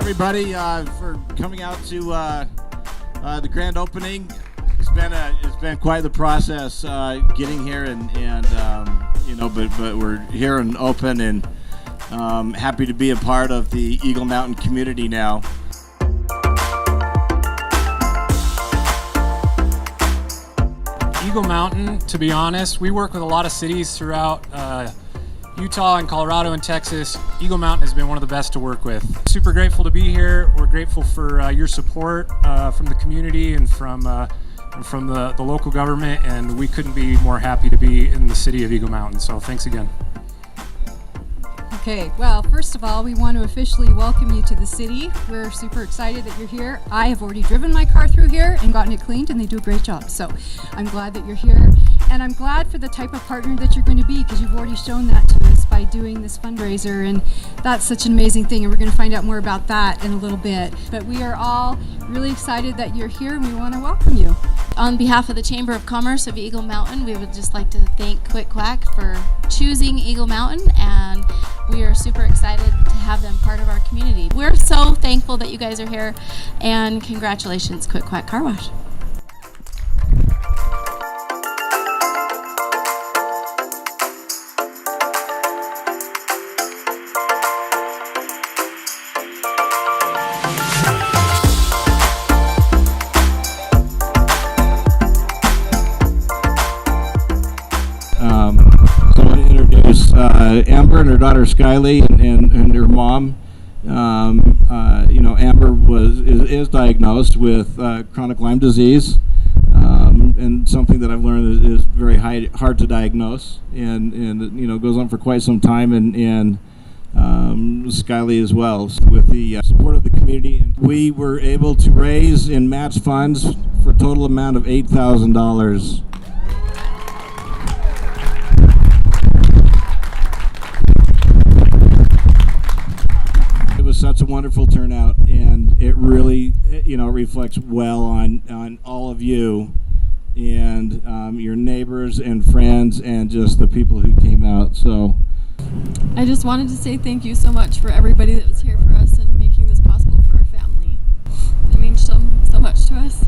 everybody for coming out to the grand opening. It's been quite the process getting here, and but we're here and open, and happy to be a part of the Eagle Mountain community now. Eagle Mountain, to be honest, we work with a lot of cities throughout Utah and Colorado and Texas. Eagle Mountain has been one of the best to work with. Super grateful to be here. We're grateful for your support from the community and from the local government, and we couldn't be more happy to be in the city of Eagle Mountain. So thanks again. Okay, well, first of all, we want to officially welcome you to the city. We're super excited that you're here. I have already driven my car through here and gotten it cleaned, and they do a great job. So I'm glad that you're here. And I'm glad for the type of partner that you're going to be, because you've already shown that to us by doing this fundraiser, and that's such an amazing thing, and we're going to find out more about that in a little bit. But we are all really excited that you're here, and we want to welcome you. On behalf of the Chamber of Commerce of Eagle Mountain, we would just like to thank Quack for choosing Eagle Mountain, and we are super excited to have them part of our community. We're so thankful that you guys are here, and congratulations, Quack Car Wash. So I want to introduce Amber and her daughter Skylie and her mom. Amber is diagnosed with chronic Lyme disease, and something that I've learned is very hard to diagnose, and goes on for quite some time, and Skylie as well. With the support of the community, we were able to raise and match funds for a total amount of $8,000. Such a wonderful turnout, and it really reflects well on all of you and your neighbors and friends and just the people who came out. So I just wanted to say thank you so much for everybody that was here for us and making this possible for our family. It means so much to us.